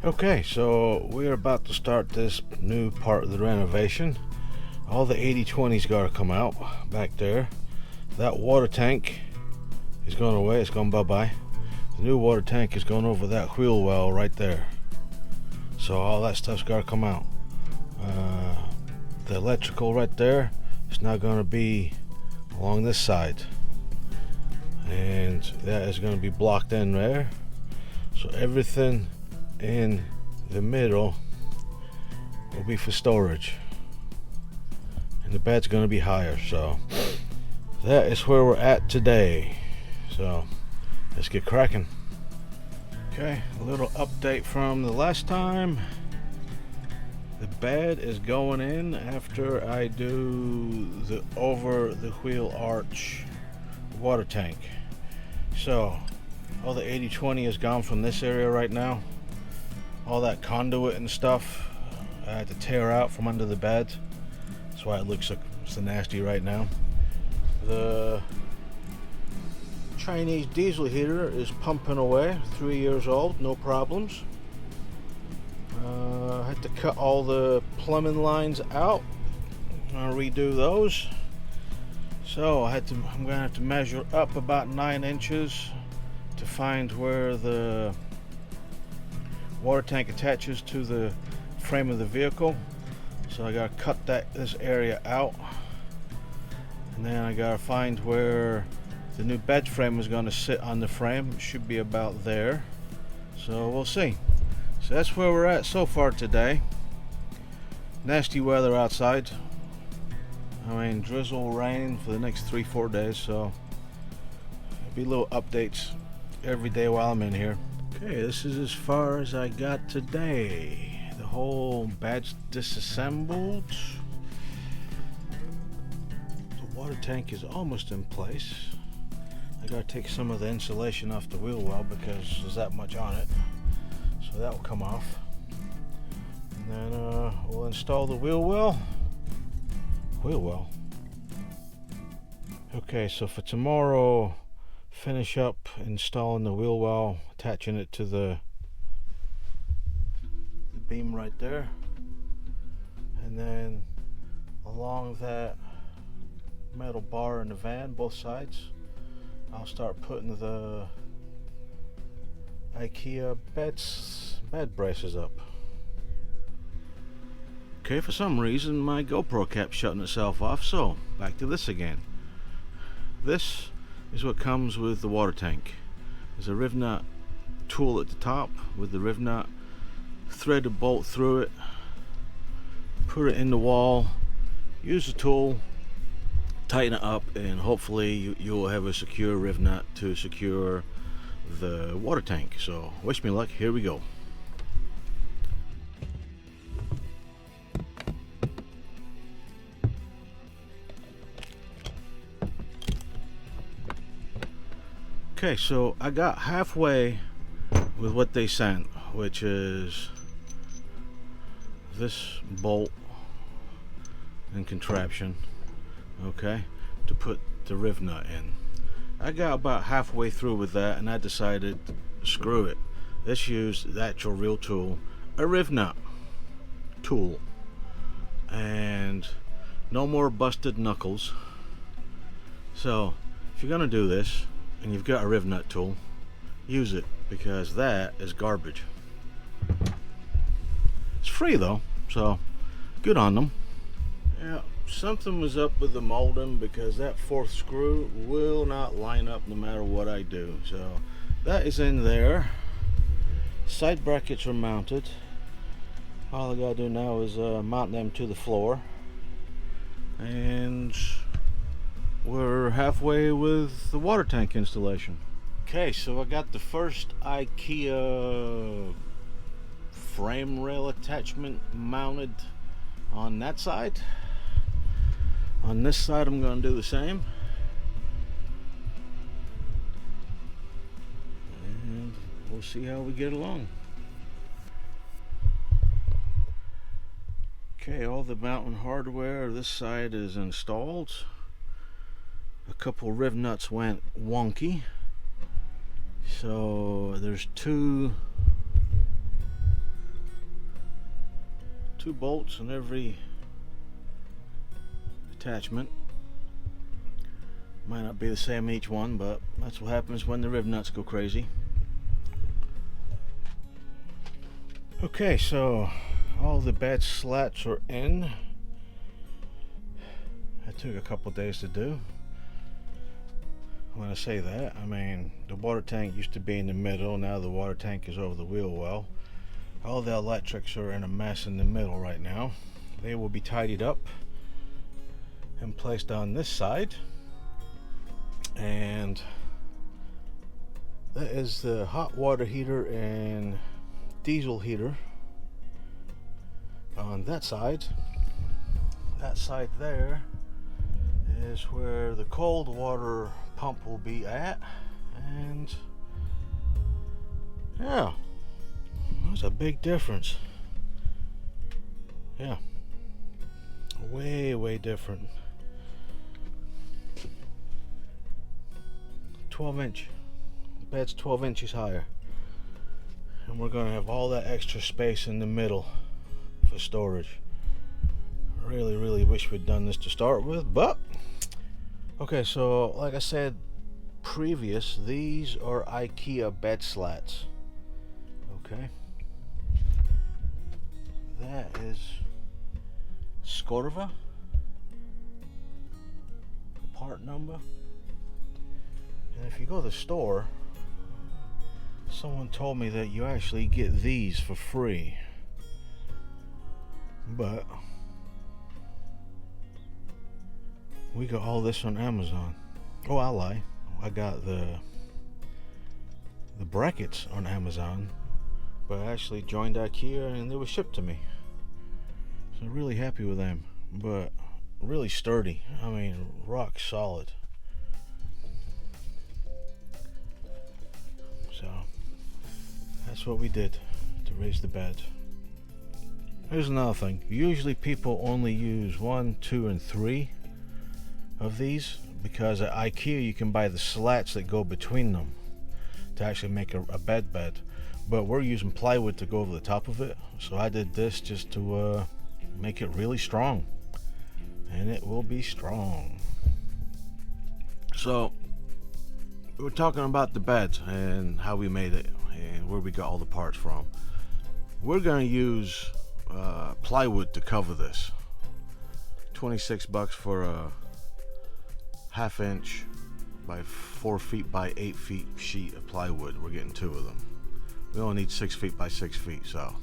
Okay, so we're about to start this new part of the renovation. All the 80/20's got to come out back there. That water tank is going away, it's gone bye-bye. The new water tank is going over that wheel well right there. So all that stuff's got to come out. The electrical right there is now going to be along this side. And that is going to be blocked in there. So everything in the middle will be for storage, and the bed's going to be higher. So that is where we're at today. So let's get cracking. Okay, a little update from the last time. The bed is going in after I do the over the wheel arch water tank. So all the 80/20 is gone from this area right now. All that conduit and stuff I had to tear out from under the bed. That's why it looks so nasty right now. The Chinese diesel heater is pumping away, 3 years old, no problems. I had to cut all the plumbing lines out and redo those. So I'm gonna have to measure up about 9 inches to find where the water tank attaches to the frame of the vehicle. So I gotta cut this area out, and then I gotta find where the new bed frame is going to sit on the frame. It should be about there. So we'll see. So that's where we're at so far today. Nasty weather outside. I mean, drizzle, rain for the next 3-4 days. So there'll be little updates every day while I'm in here. Okay, this is as far as I got today. The whole bed's disassembled. The water tank is almost in place. I gotta take some of the insulation off the wheel well because there's that much on it. So that will come off. And then we'll install the wheel well. Okay, so for tomorrow, finish up installing the wheel well, attaching it to the beam right there, and then along that metal bar in the van, both sides, I'll start putting the Ikea bed braces up. Okay, for some reason my GoPro kept shutting itself off, so back to this again. This is what comes with the water tank. There's a rivet tool at the top with the rivet. Thread a bolt through it, put it in the wall, use the tool, tighten it up, and hopefully you'll have a secure rivet to secure the water tank. So wish me luck, here we go. Okay, so I got halfway with what they sent, which is this bolt and contraption, okay, to put the rivet in. I got about halfway through with that, and I decided, screw it, let's use the actual real tool, a rivet tool, and no more busted knuckles. So if you're gonna do this and you've got a rivet tool, use it, because that is garbage. It's free though, so good on them. Yeah, something was up with the molding, because that 4th screw will not line up no matter what I do. So that is in there. Side brackets are mounted. All I gotta do now is mount them to the floor, and we're halfway with the water tank installation. Okay, so I got the first Ikea frame rail attachment mounted on that side. On this side I'm going to do the same, and we'll see how we get along. Okay, all the mounting hardware this side is installed. A couple rivets went wonky, so there's 2 2 bolts in every attachment. Might not be the same each one, but that's what happens when the riv nuts go crazy. Okay, so all the bed slats are in. It took a couple days to do. When I say that, I mean the water tank used to be in the middle. Now the water tank is over the wheel well. All the electrics are in a mess in the middle right now. They will be tidied up and placed on this side. And that is the hot water heater and diesel heater on that side. That side there is where the cold water pump will be at. And yeah, that's a big difference. Yeah, way different. 12-inch. The bed's 12 inches higher. And we're going to have all that extra space in the middle for storage. Really wish we'd done this to start with, but okay, so like I said previous, these are Ikea bed slats. Okay. That is Skorva. The part number. And if you go to the store, someone told me that you actually get these for free. But we got all this on Amazon. Oh, I lie. I got the brackets on Amazon, but I actually joined Ikea and they were shipped to me. So really happy with them. But really sturdy. I mean, rock solid. So that's what we did to raise the bed. Here's another thing. Usually people only use 1, 2, and 3 of these, because at Ikea you can buy the slats that go between them to actually make a bed. But we're using plywood to go over the top of it, so I did this just to make it really strong, and it will be strong. So we're talking about the bed and how we made it and where we got all the parts from. We're going to use plywood to cover this. $26 for a 1/2 inch by 4 feet by 8 feet sheet of plywood. We're getting 2 of them. We only need 6 feet by 6 feet, so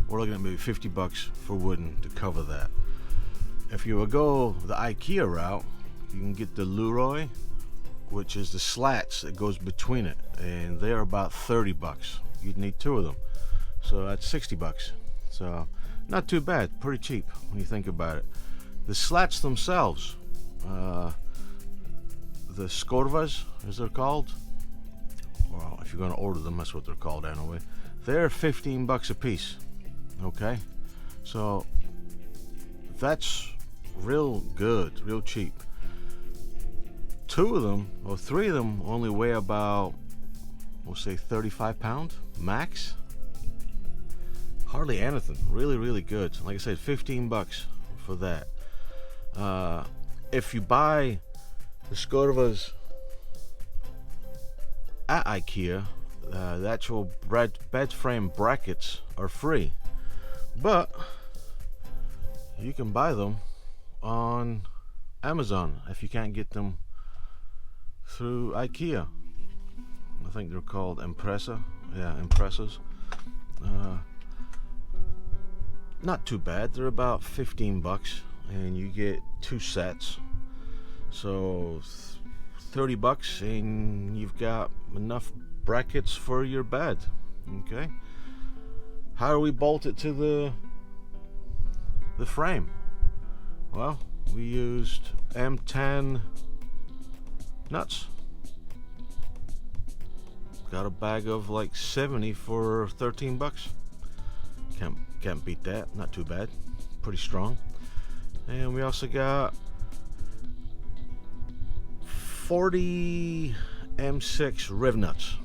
we're looking at maybe $50 for wooden to cover that. If you would go the Ikea route, you can get the Leroy, which is the slats that goes between it, and they're about $30. You'd need 2 of them, so that's $60. So not too bad, pretty cheap when you think about it. The slats themselves, the Skorvas, as they're called, well, if you're going to order them, that's what they're called anyway. They're $15 a piece. Okay, so that's real good, real cheap. 2 of them, or 3 of them, only weigh about, we'll say 35 pounds max. Hardly anything. Really good. Like I said, $15 for that. If you buy the Skorvas at Ikea, the actual bed frame brackets are free, but you can buy them on Amazon if you can't get them through Ikea. I think they're called Impresa. Yeah, Impresas. Not too bad. They're about $15, and you get 2 sets. So $30, and you've got enough brackets for your bed. Okay. How do we bolt it to the frame? Well, we used M10 nuts. Got a bag of like 70 for $13. Can't beat that. Not too bad. Pretty strong. And we also got 40 M6 riv nuts,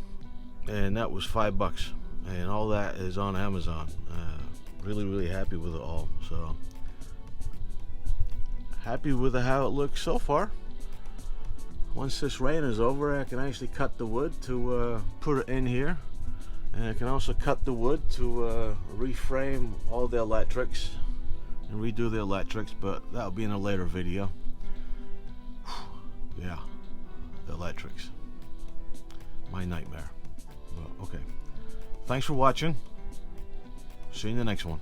and that was $5. And all that is on Amazon. really happy with it all. So happy with how it looks so far. Once this rain is over, I can actually cut the wood to put it in here, and I can also cut the wood to reframe all the electrics and redo the electrics, but that'll be in a later video. Yeah, the electrics, my nightmare. Well, okay, thanks for watching. See you in the next one.